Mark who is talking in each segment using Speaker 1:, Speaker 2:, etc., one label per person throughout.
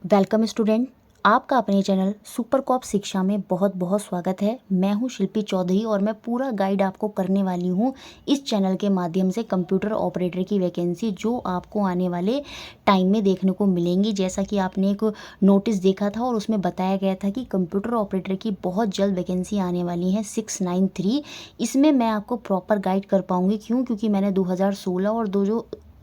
Speaker 1: Welcome student, आपका अपने channel super cop शिक्षा में बहुत बहुत स्वागत है। मैं हूं शिल्पी चौधरी और मैं पूरा गाइड आपको करने वाली हूं इस चैनल के माध्यम से कंप्यूटर ऑपरेटर की वैकेंसी जो आपको आने वाले टाइम में देखने को मिलेंगी। जैसा कि आपने एक नोटिस देखा था और उसमें बताया गया था कि कंप्यूटर ऑपरेटर की बहुत जल्द वैकेंसी आने वाली है 693। इसमें मैं आपको प्रॉपर गाइड कर पाऊँगी। क्यों? क्योंकि मैंने 2016 और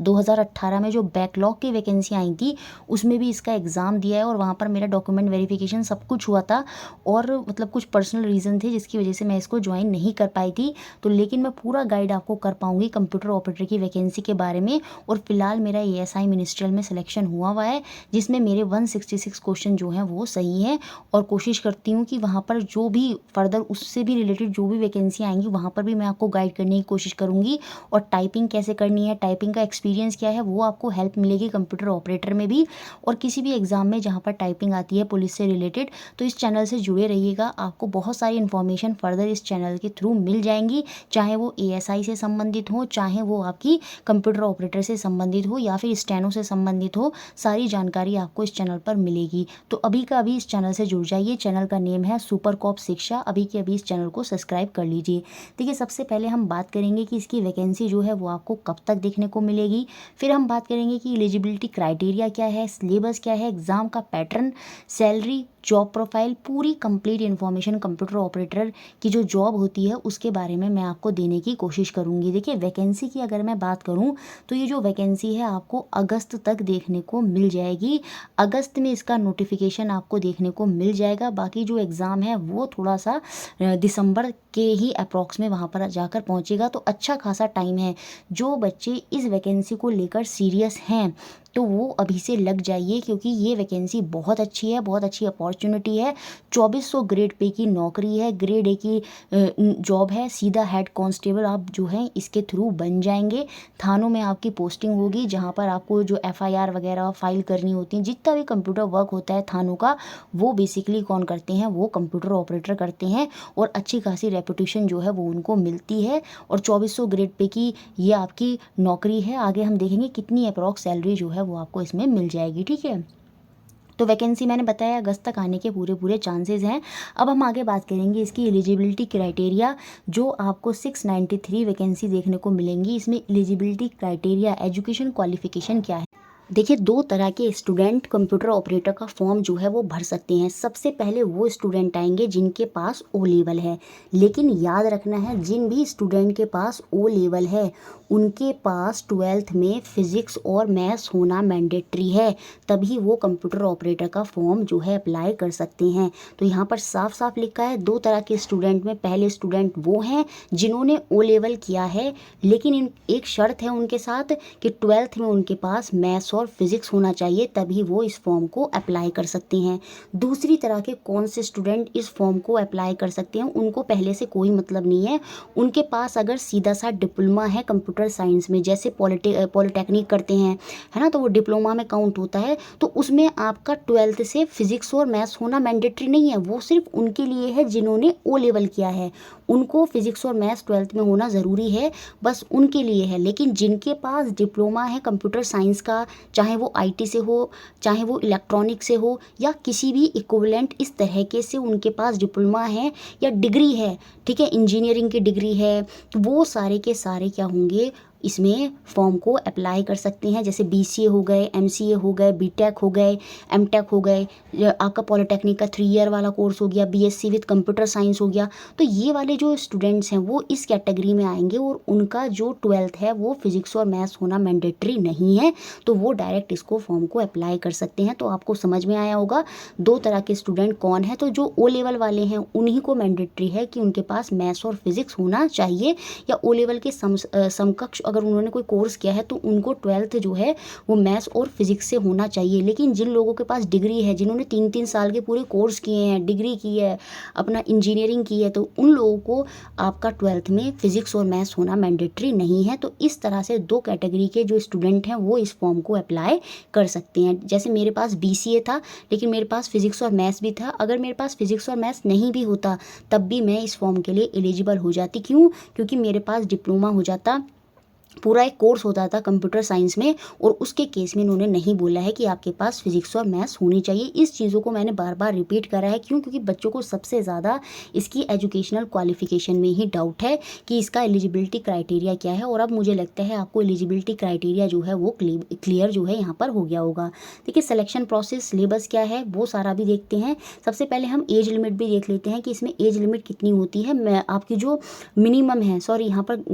Speaker 1: 2018 में जो बैकलॉग की वैकेंसी आई थी उसमें भी इसका एग्ज़ाम दिया है और वहाँ पर मेरा डॉक्यूमेंट वेरिफिकेशन सब कुछ हुआ था और मतलब कुछ पर्सनल रीज़न थे जिसकी वजह से मैं इसको ज्वाइन नहीं कर पाई थी। तो लेकिन मैं पूरा गाइड आपको कर पाऊँगी कंप्यूटर ऑपरेटर की वैकेंसी के बारे में। और फिलहाल मेरा एएसआई मिनिस्ट्रियल में सिलेक्शन हुआ है जिसमें मेरे 166 क्वेश्चन जो हैं वो सही हैं। और कोशिश करती हूँ कि वहाँ पर जो भी फर्दर उससे भी रिलेटेड जो भी वैकेंसी आएंगी वहाँ पर भी मैं आपको गाइड करने की कोशिश करूँगी। और टाइपिंग कैसे करनी है, टाइपिंग का एक्सपीरियंस क्या है, वो आपको हेल्प मिलेगी कंप्यूटर ऑपरेटर में भी। और किसी भी एग्ज़ाम में जहाँ पर टाइपिंग आती है पुलिस से रिलेटेड, तो इस चैनल से जुड़े रहिएगा। आपको बहुत सारी इन्फॉर्मेशन फर्दर इस चैनल के थ्रू मिल जाएंगी, चाहे वो एएसआई से संबंधित हो, चाहे वो आपकी कंप्यूटर ऑपरेटर से संबंधित हो या फिर स्टेनो से संबंधित हो। सारी जानकारी आपको इस चैनल पर मिलेगी। तो अभी का अभी इस चैनल से जुड़ जाइए। चैनल का नेम है सुपर कॉप शिक्षा। अभी के अभी इस चैनल को सब्सक्राइब कर लीजिए। देखिए, सबसे पहले हम बात करेंगे कि इसकी वैकेंसी जो है वो आपको कब तक देखने को मिलेगी। फिर हम बात करेंगे कि एलिजिबिलिटी क्राइटेरिया क्या है, सिलेबस क्या है, एग्ज़ाम का पैटर्न, सैलरी, जॉब प्रोफाइल, पूरी कंप्लीट इन्फॉर्मेशन कंप्यूटर ऑपरेटर की जो जॉब होती है उसके बारे में मैं आपको देने की कोशिश करूंगी। देखिए, वैकेंसी की अगर मैं बात करूं तो ये जो वैकेंसी है आपको अगस्त तक देखने को मिल जाएगी। अगस्त में इसका नोटिफिकेशन आपको देखने को मिल जाएगा। बाकी जो एग्ज़ाम है वो थोड़ा सा दिसंबर के ही अप्रॉक्स में वहाँ पर जाकर पहुँचेगा। तो अच्छा खासा टाइम है। जो बच्चे इस वैकेंसी को लेकर सीरियस हैं तो वो अभी से लग जाइए, क्योंकि ये वैकेंसी बहुत अच्छी है, बहुत अच्छी अपॉर्चुनिटी है। 2400 ग्रेड पे की नौकरी है, ग्रेड ए की जॉब है। सीधा हेड कांस्टेबल आप जो है इसके थ्रू बन जाएंगे। थानों में आपकी पोस्टिंग होगी जहाँ पर आपको जो एफआईआर वगैरह फाइल करनी होती है, जितना भी कंप्यूटर वर्क होता है थानों का, वो बेसिकली कौन करते हैं, वो कंप्यूटर ऑपरेटर करते हैं। और अच्छी खासी रेपुटेशन जो है वो उनको मिलती है। और 2400 ग्रेड पे की ये आपकी नौकरी है। आगे हम देखेंगे कितनी अप्रॉक्स सैलरी जो है वो आपको इसमें मिल जाएगी। ठीक है, तो वैकेंसी मैंने बताया अगस्त तक आने के पूरे पूरे चांसेस हैं। अब हम आगे बात करेंगे इसकी एलिजिबिलिटी क्राइटेरिया जो आपको 693 वैकेंसी देखने को मिलेंगी। इसमें एलिजिबिलिटी क्राइटेरिया, एजुकेशन क्वालिफिकेशन क्या है। देखिए, दो तरह के स्टूडेंट कंप्यूटर ऑपरेटर का फॉर्म जो है वो भर सकते हैं। सबसे पहले वो स्टूडेंट आएंगे जिनके पास ओ लेवल है। लेकिन याद रखना है, जिन भी स्टूडेंट के पास ओ लेवल है उनके पास 12th में फिजिक्स और मैथ्स होना मैंडेटरी है, तभी वो कंप्यूटर ऑपरेटर का फॉर्म जो है अप्लाई कर सकते हैं। तो यहाँ पर साफ साफ लिखा है दो तरह के स्टूडेंट में। पहले स्टूडेंट वो हैं जिन्होंने ओ लेवल किया है, लेकिन एक शर्त है उनके साथ कि 12th में उनके पास मैथ्स और फिजिक्स होना चाहिए, तभी वो इस फॉर्म को अप्लाई कर सकते हैं। दूसरी तरह के कौन से स्टूडेंट इस फॉर्म को अप्लाई कर सकते हैं, उनको पहले से कोई मतलब नहीं है। उनके पास अगर सीधा सा डिप्लोमा है कंप्यूटर साइंस में, जैसे पॉलिटेक्निक करते हैं, है ना, तो वो डिप्लोमा में काउंट होता है। तो उसमें आपका 12th से फिजिक्स और मैथ्स होना मैंडेटरी नहीं है। वो सिर्फ उनके लिए है जिन्होंने ओ लेवल किया है, उनको फिजिक्स और मैथ्स 12th में होना ज़रूरी है, बस उनके लिए है। लेकिन जिनके पास डिप्लोमा है कंप्यूटर साइंस का, चाहे वो आईटी से हो, चाहे वो इलेक्ट्रॉनिक से हो, या किसी भी इक्विवेलेंट इस तरह के से उनके पास डिप्लोमा है या डिग्री है, ठीक है, इंजीनियरिंग की डिग्री है, तो वो सारे के सारे क्या होंगे, इसमें फॉर्म को अप्लाई कर सकते हैं। जैसे बीसीए हो गए, एमसीए हो गए, बीटेक हो गए, एमटेक हो गए, आपका पॉलिटेक्निक का 3 ईयर वाला कोर्स हो गया, बीएससी विद कंप्यूटर साइंस हो गया। तो ये वाले जो स्टूडेंट्स हैं वो इस कैटेगरी में आएंगे और उनका जो 12th है वो फिजिक्स और मैथ्स होना मैंडेटरी नहीं है, तो वो डायरेक्ट इसको फॉर्म को अप्लाई कर सकते हैं। तो आपको समझ में आया होगा दो तरह के स्टूडेंट कौन है। तो जो ओ लेवल वाले हैं उन्हीं को मैंडेटरी है कि उनके पास मैथ्स और फिजिक्स होना चाहिए, या ओ लेवल के समकक्ष अगर उन्होंने कोई कोर्स किया है तो उनको 12th जो है वो मैथ्स और फिजिक्स से होना चाहिए। लेकिन जिन लोगों के पास डिग्री है, जिन्होंने 3-3 साल के पूरे कोर्स किए हैं, डिग्री की है, अपना इंजीनियरिंग की है, तो उन लोगों को आपका 12th में फिजिक्स और मैथ्स होना मैंडेटरी नहीं है। तो इस तरह से दो कैटेगरी के जो स्टूडेंट हैं वो इस फॉर्म को अप्लाई कर सकते हैं। जैसे मेरे पास बीसीए था लेकिन मेरे पास फिजिक्स और मैथ्स भी था। अगर मेरे पास फिजिक्स और मैथ्स नहीं भी होता तब भी मैं इस फॉर्म के लिए एलिजिबल हो जाती। क्यों? क्योंकि मेरे पास डिप्लोमा हो जाता पूरा एक कोर्स होता था कंप्यूटर साइंस में, और उसके केस में इन्होंने नहीं बोला है कि आपके पास फिजिक्स और मैथ्स होनी चाहिए। इस चीज़ों को मैंने बार बार रिपीट करा है, क्यों? क्योंकि बच्चों को सबसे ज़्यादा इसकी एजुकेशनल क्वालिफिकेशन में ही डाउट है कि इसका एलिजिबिलिटी क्राइटेरिया क्या है। और अब मुझे लगता है आपको एलिजिबिलिटी क्राइटेरिया जो है वो क्लियर जो है यहाँ पर हो गया होगा। देखिए, सिलेक्शन प्रोसेस, सिलेबस क्या है वो सारा भी देखते हैं। सबसे पहले हम एज लिमिट भी देख लेते हैं कि इसमें एज लिमिट कितनी होती है। मैं आपकी जो मिनिमम है, सॉरी यहाँ पर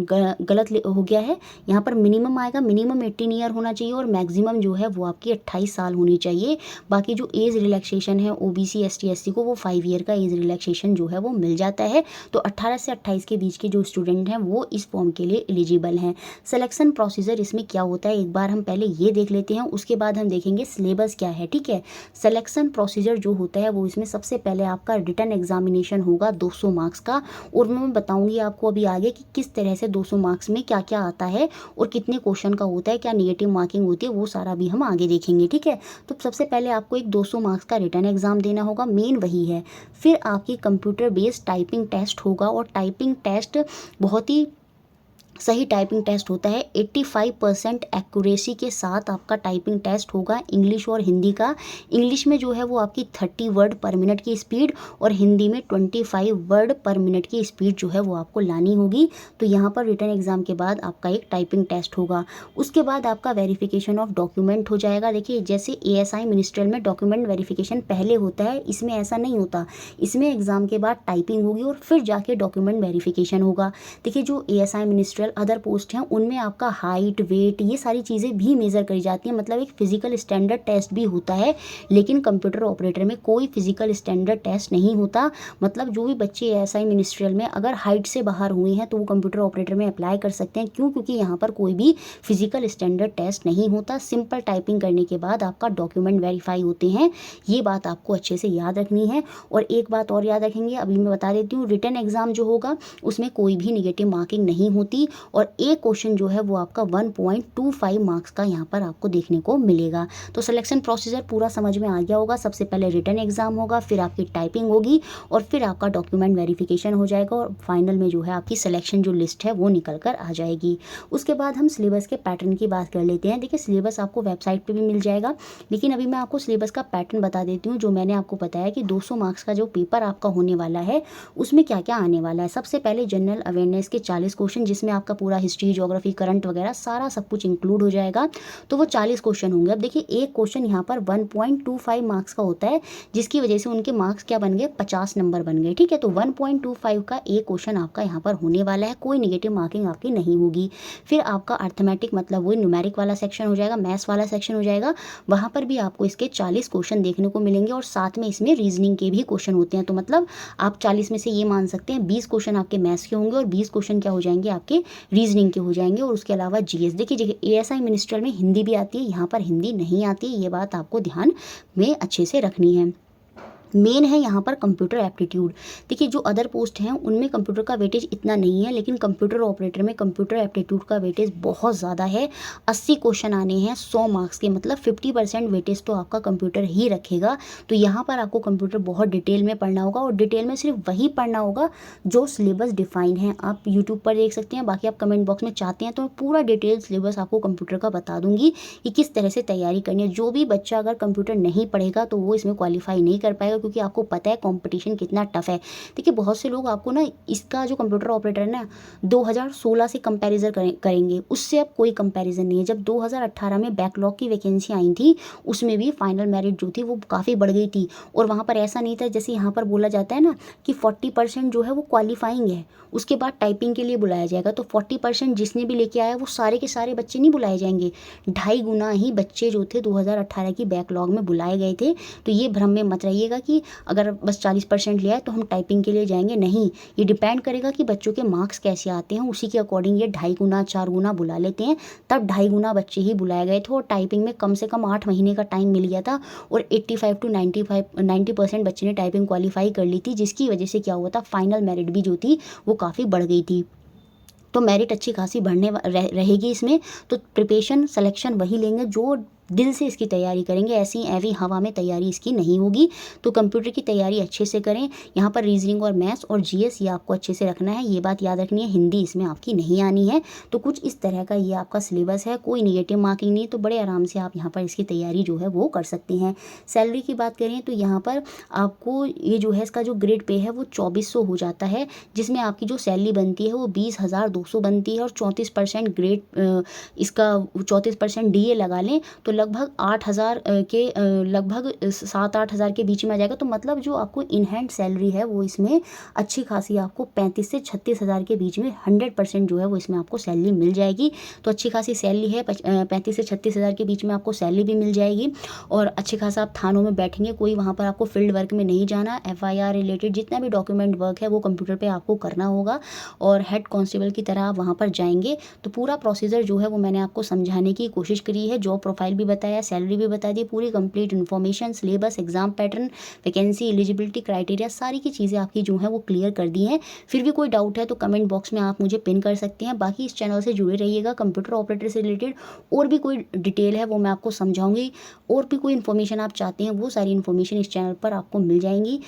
Speaker 1: गलत हो गया है, यहाँ पर मिनिमम आएगा, मिनिमम 18 ईयर होना चाहिए और मैक्सिमम जो है वो आपकी 28 साल होनी चाहिए। बाकी जो एज रिलैक्सेशन है ओबीसी एसटी एससी को वो 5 ईयर का एज रिलैक्सेशन जो है वो मिल जाता है। तो 18 से 28 के बीच के जो स्टूडेंट हैं वो इस फॉर्म के लिए एलिजिबल हैं। सिलेक्शन प्रोसीजर इसमें क्या होता है एक बार हम पहले ये देख लेते हैं, उसके बाद हम देखेंगे सिलेबस क्या है। ठीक है, सिलेक्शन प्रोसीजर जो होता है वो इसमें सबसे पहले आपका रिटन एग्जामिनेशन होगा 200 मार्क्स का, और मैं बताऊंगी आपको अभी आगे कि किस तरह से 200 मार्क्स में क्या क्या आता है और कितने क्वेश्चन का होता है, क्या नेगेटिव मार्किंग होती है, वो सारा भी हम आगे देखेंगे। ठीक है, तो सबसे पहले आपको एक 200 मार्क्स का रिटन एग्जाम देना होगा, मेन वही है। फिर आपकी कंप्यूटर बेस्ड टाइपिंग टेस्ट होगा, और टाइपिंग टेस्ट बहुत ही सही टाइपिंग टेस्ट होता है। 85% एक्यूरेसी के साथ आपका टाइपिंग टेस्ट होगा इंग्लिश और हिंदी का। इंग्लिश में जो है वो आपकी 30 वर्ड पर मिनट की स्पीड, और हिंदी में 25 वर्ड पर मिनट की स्पीड जो है वो आपको लानी होगी। तो यहाँ पर रिटन एग्जाम के बाद आपका एक टाइपिंग टेस्ट होगा। उसके बाद आपका वेरिफिकेशन ऑफ डॉक्यूमेंट हो जाएगा। देखिए, जैसे एएसआई मिनिस्ट्रियल में डॉक्यूमेंट वेरिफिकेशन पहले होता है, इसमें ऐसा नहीं होता। इसमें एग्जाम के बाद टाइपिंग होगी और फिर जाके डॉक्यूमेंट वेरिफिकेशन होगा। देखिए, जो एएसआई मिनिस्ट्रियल अदर पोस्ट हैं उनमें आपका हाइट, वेट, ये सारी चीज़ें भी मेज़र करी जाती हैं, मतलब एक फिजिकल स्टैंडर्ड टेस्ट भी होता है। लेकिन कंप्यूटर ऑपरेटर में कोई फिजिकल स्टैंडर्ड टेस्ट नहीं होता। मतलब जो भी बच्चे एएसआई मिनिस्ट्रियल में अगर हाइट से बाहर हुए हैं तो वो कंप्यूटर ऑपरेटर में अप्लाई कर सकते हैं। क्यों? क्योंकि यहाँ पर कोई भी फिजिकल स्टैंडर्ड टेस्ट नहीं होता। सिंपल टाइपिंग करने के बाद आपका डॉक्यूमेंट वेरीफाई होते हैं, ये बात आपको अच्छे से याद रखनी है। और एक बात और याद रखेंगे, अभी मैं बता देती हूँ, रिटन एग्जाम जो होगा उसमें कोई भी निगेटिव मार्किंग नहीं होती, और एक क्वेश्चन जो है वो आपका 1.25 मार्क्स का यहाँ पर आपको देखने को मिलेगा। तो सिलेक्शन प्रोसीजर पूरा समझ में आ गया होगा। सबसे पहले रिटन एग्जाम होगा, फिर आपकी टाइपिंग होगी, और फिर आपका डॉक्यूमेंट वेरिफिकेशन हो जाएगा, और फाइनल में जो है आपकी सिलेक्शन जो लिस्ट है वो निकल कर आ जाएगी। उसके बाद हम सिलेबस के पैटर्न की बात कर लेते हैं। देखिए, सिलेबस आपको वेबसाइट पर भी मिल जाएगा, लेकिन अभी मैं आपको सिलेबस का पैटर्न बता देती हूँ। जो मैंने आपको बताया कि 200 मार्क्स का जो पेपर आपका होने वाला है उसमें क्या क्या आने वाला है। सबसे पहले जनरल अवेयरनेस के 40 क्वेश्चन, जिसमें आपका पूरा हिस्ट्री, ज्योग्राफी, करंट वगैरह सारा सब कुछ इंक्लूड हो जाएगा। तो वो 40 क्वेश्चन होंगे। अब देखिए, एक क्वेश्चन यहाँ पर 1.25 मार्क्स का होता है, जिसकी वजह से उनके मार्क्स क्या बन गए, 50 नंबर बन गए। ठीक है, तो 1.25 का एक क्वेश्चन आपका यहाँ पर होने वाला है, कोई निगेटिव मार्किंग आपकी नहीं होगी। फिर आपका अर्थमेटिक, मतलब वही न्यूमेरिक वाला सेक्शन हो जाएगा, मैथ्स वाला सेक्शन हो जाएगा। वहाँ पर भी आपको इसके 40 क्वेश्चन देखने को मिलेंगे, और साथ में इसमें रीजनिंग के भी क्वेश्चन होते हैं। तो मतलब आप 40 में से ये मान सकते हैं 20 क्वेश्चन आपके मैथ्स के होंगे, और 20 क्वेश्चन क्या हो जाएंगे, आपके रीजनिंग के हो जाएंगे। और उसके अलावा जीएस। देखिए, एएसआई मिनिस्ट्रियल में हिंदी भी आती है, यहाँ पर हिंदी नहीं आती, ये बात आपको ध्यान में अच्छे से रखनी है। मेन है यहाँ पर कंप्यूटर एप्टीट्यूड। देखिए, जो अदर पोस्ट हैं उनमें कंप्यूटर का वेटेज इतना नहीं है, लेकिन कंप्यूटर ऑपरेटर में कंप्यूटर एप्टीट्यूड का वेटेज बहुत ज़्यादा है। 80 क्वेश्चन आने हैं 100 मार्क्स के, मतलब 50% वेटेज तो आपका कंप्यूटर ही रखेगा। तो यहाँ पर आपको कंप्यूटर बहुत डिटेल में पढ़ना होगा, और डिटेल में सिर्फ वही पढ़ना होगा जो सिलेबस डिफाइन है। आप यूट्यूब पर देख सकते हैं, बाकी आप कमेंट बॉक्स में चाहते हैं तो मैं पूरा डिटेल सिलेबस आपको कंप्यूटर का बता दूंगी कि किस तरह से तैयारी करनी है। जो भी बच्चा अगर कंप्यूटर नहीं पढ़ेगा तो वो इसमें क्वालिफाई नहीं कर पाएगा, क्योंकि आपको पता है कंपटीशन कितना टफ है। देखिए, बहुत से लोग आपको ना इसका जो कंप्यूटर ऑपरेटर है ना 2016 से कंपैरिजन करेंगे, उससे अब कोई कंपैरिजन नहीं है। जब 2018 में बैकलॉग की वैकेंसी आई थी, उसमें भी फाइनल मेरिट जो थी वो काफ़ी बढ़ गई थी, और वहाँ पर ऐसा नहीं था जैसे यहाँ पर बोला जाता है ना कि 40% जो है वो क्वालिफाइंग है, उसके बाद टाइपिंग के लिए बुलाया जाएगा। तो 40% जिसने भी लेके आया वो सारे के सारे बच्चे नहीं बुलाए जाएंगे, 2.5 गुना ही बच्चे जो थे 2018 की बैकलॉग में बुलाए गए थे। तो ये भ्रम में मत रहिएगा कि अगर बस 40% लिया है तो हम टाइपिंग के लिए जाएंगे, नहीं। ये डिपेंड करेगा कि बच्चों के मार्क्स कैसे आते हैं, उसी के अकॉर्डिंग ये 2.5 गुना 4 गुना बुला लेते हैं। तब 2.5 गुना बच्चे ही बुलाए गए थे, और टाइपिंग में कम से कम 8 महीने का टाइम मिल गया था, और 85 to 90% बच्चे ने टाइपिंग क्वालिफाई कर ली थी, जिसकी वजह से क्या हुआ था, फाइनल मेरिट भी जो थी वो काफ़ी बढ़ गई थी। तो मेरिट अच्छी खासी बढ़ने रहेगी इसमें। तो प्रिपरेशन सिलेक्शन वही लेंगे जो दिल से इसकी तैयारी करेंगे, ऐसी ऐवी हवा में तैयारी इसकी नहीं होगी। तो कंप्यूटर की तैयारी अच्छे से करें। यहाँ पर रीजनिंग और मैथ्स और जीएस ये आपको अच्छे से रखना है, ये बात याद रखनी है। हिंदी इसमें आपकी नहीं आनी है। तो कुछ इस तरह का ये आपका सिलेबस है, कोई नेगेटिव मार्किंग नहीं, तो बड़े आराम से आप यहाँ पर इसकी तैयारी जो है वो कर सकते हैं। सैलरी की बात करें तो यहाँ पर आपको ये जो है इसका जो ग्रेड पे है वो 2400 हो जाता है, जिसमें आपकी जो सैलरी बनती है वो 20,200 बनती है और 34% ग्रेड इसका 34% डीए लगा लें तो लगभग 8,000 के लगभग 7-8 हज़ार के बीच में आ जाएगा। तो मतलब जो आपको इन हैंड सैलरी है वो इसमें अच्छी खासी आपको 35 से 36 हज़ार के बीच में 100% जो है वो इसमें आपको सैलरी मिल जाएगी। तो अच्छी खासी सैलरी है, 35 से 36 हज़ार के बीच में आपको सैलरी भी मिल जाएगी और अच्छे खासा आप थानों में बैठेंगे, कोई वहाँ पर आपको फील्ड वर्क में नहीं जाना। एफआईआर रिलेटेड जितना भी डॉक्यूमेंट वर्क है वो कंप्यूटर पे आपको करना होगा और हेड कांस्टेबल की तरह आप वहाँ पर जाएंगे। तो पूरा प्रोसीजर जो है वो मैंने आपको समझाने की कोशिश करी है। जॉब प्रोफाइल भी बताया, सैलरी भी बता दी, पूरी complete information, syllabus, exam pattern, vacancy, eligibility criteria, सारी की चीज़ें आपकी जो है वो क्लियर कर दी हैं। फिर भी कोई डाउट है तो कमेंट बॉक्स में आप मुझे पिन कर सकते हैं। बाकी इस चैनल से जुड़े रहिएगा, कंप्यूटर ऑपरेटर से रिलेटेड और भी कोई डिटेल है वो मैं आपको समझाऊंगी, और भी कोई इन्फॉर्मेशन आप चाहते हैं वो सारी इन्फॉर्मेशन इस चैनल पर आपको मिल जाएंगी।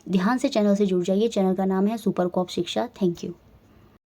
Speaker 1: ध्यान से चैनल से जुड़ जाइए। चैनल का नाम है सुपर कॉप शिक्षा। Thank you.